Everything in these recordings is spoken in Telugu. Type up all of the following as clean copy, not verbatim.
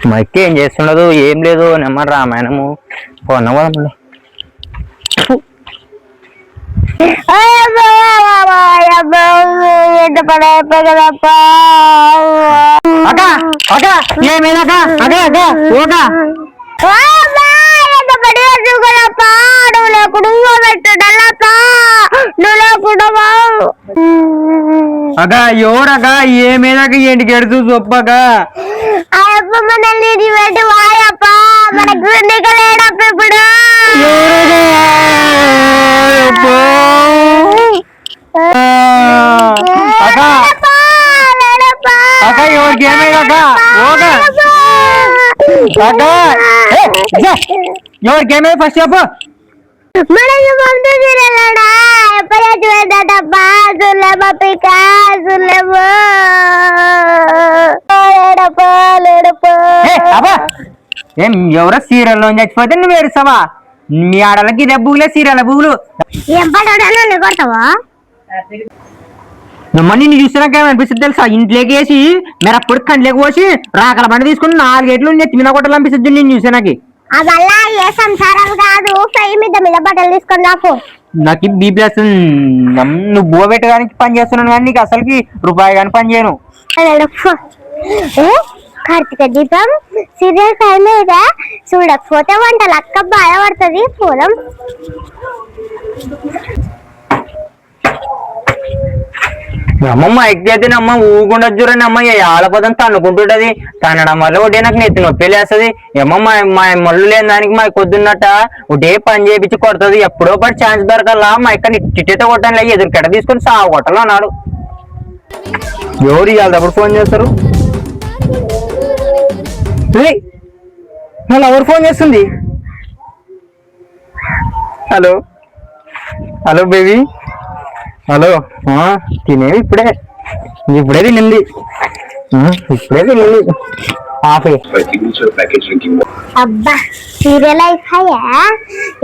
మట్టి ఏం చేస్తున్నదో ఏం లేదు నెమ్మది రామాయణము పోన్నవాళ్ళండి అగా ఎవరగా ఏమేదాకా ఏంటికి ఎడుతూ చొప్పగా అక్క ఎవరికి ఏమైందక్క ఎవరికి ఏమైంది ఫస్ట్ చెప్పు ఏం ఎవరో సీరియల్లో చచ్చిపోతే నువ్వు ఏడుస్తావా మీ ఆడలకి ఇదే బూగులే సీరియల్ బూగులు కొడతావా నిన్ను చూసినాక ఏమనిపిస్తుంది తెలుసా ఇంట్లోకి వేసి మీరు అప్పుడు కంట్లోకి పోసి రాకల బండి తీసుకుని 4 గేట్లు నెత్తి మీద కొట్టాలి అనిపిస్తుంది నేను చూసానాకి అవల్లా ఏ సంసారాలు కాదు ఫ్రై మీద బట్టలు తీసుకొని నాకు బీపీ వస్తుంది నువ్వు బువ్వ పెట్టడానికి పని చేస్తున్నాను కానీ నీకు అసలుకి రూపాయి కానీ పని చేయను కార్తీక దీపం సీరియల్ టైం మీద చూడకపోతే వంటలు అక్క బాధపడుతుంది పోదాం అమ్మమ్మ ఎక్కైతే అమ్మ ఊకుండా చూడండి అమ్మ ఆడపదం తన్నుకుంటుంటది తనడం వల్ల ఒకటే నాకు నెత్తి నొప్పి లేస్తుంది ఏమమ్మ మా మళ్ళు లేని దానికి మా కొద్దున్నట్ట ఒకటే పని చేయించి కొడుతుంది ఎప్పుడో పడి ఛాన్స్ దొరకల్లా మా ఇక్కడ టిట్టెతో కొట్టాను ఎదురు కెట తీసుకొని సాగు కొట్టాలి అన్నాడు ఎవరు ఇవాళ ఎప్పుడు ఫోన్ చేస్తారు మళ్ళీ ఎవరు ఫోన్ చేస్తుంది హలో హలో బేబీ హలో తినేవి ఇప్పుడే తినింది అబ్బా సీరియల్ అయిపోయా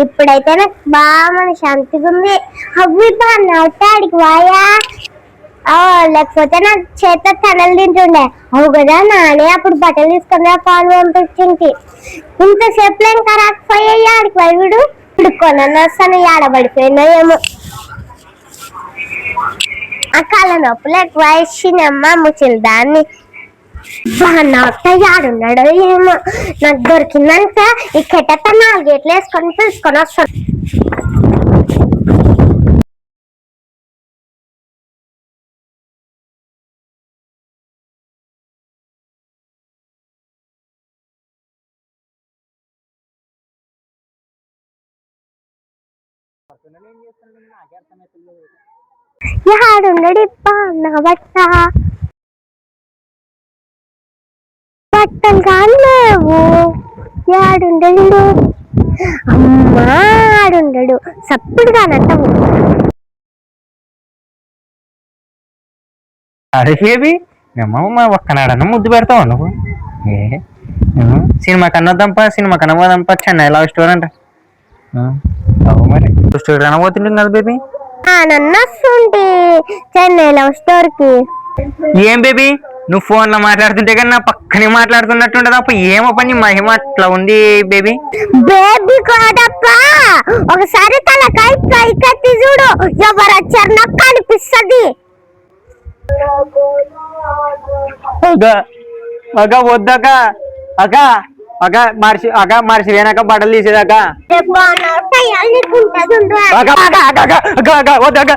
ఇప్పుడైతే నాకు బాగా మన శాంతిగా ఉంది అవి నవ్వుతాడికి వాయా లేకపోతే నాకు చేత తనలు తింటుండే అవు కదా నానే అప్పుడు బట్టలు తీసుకుని పాలు పంపించింది ఇంతసేపు ఇంకా రాకపోయా ఆడికి వైవిడు ఇప్పుడు కొనను వస్తాను ఆడబడిపోయినా ఏమో ఆ కాళ్ళ నొప్పులు ఎక్కువ ఇచ్చినమ్మ ముసలి దాన్ని ఆడున్నాడు ఏమో నాకు దొరికిందంట ఈ కెట్ట 4 గేట్లు వేసుకొని పిలుచుకొని వస్తాను ఆడున్నాడు ఇప్ప నా బట్టలు కానీ లేవు ఆడుండడు అమ్మా ఆడుండడు సప్పుడు కానట్ట అరే బేబీ అమ్మమ్మ ఒక్కనాడన్నా ముద్దు పెడతావు నువ్వు సినిమా కన్నొద్దాంపా సినిమా కనబోదాంపా చెన్నై లవ్ స్టోరీ అంట మరి స్టోరీ కనబోతుంటుంది కదా బేబీ నన్ను చెన్నై లవ్ స్టోరీకి ఏం బేబీ నువ్వు ఫోన్ లో మాట్లాడుతుంటే కానీ నా పక్కనే మాట్లాడుతున్నట్టుండదు అప్పుడు ఏమో పని మహిమ అట్లా ఉంది బేబీ బేబీ కాదప్ప ఒకసారి తలకాయ కత్తి చూడు ఎవరు వచ్చారు నాకు అనిపిస్తుంది అగా వద్దాక అగా అగా మార్చి వేనాక బట్టలు తీసేదాకా వద్దాక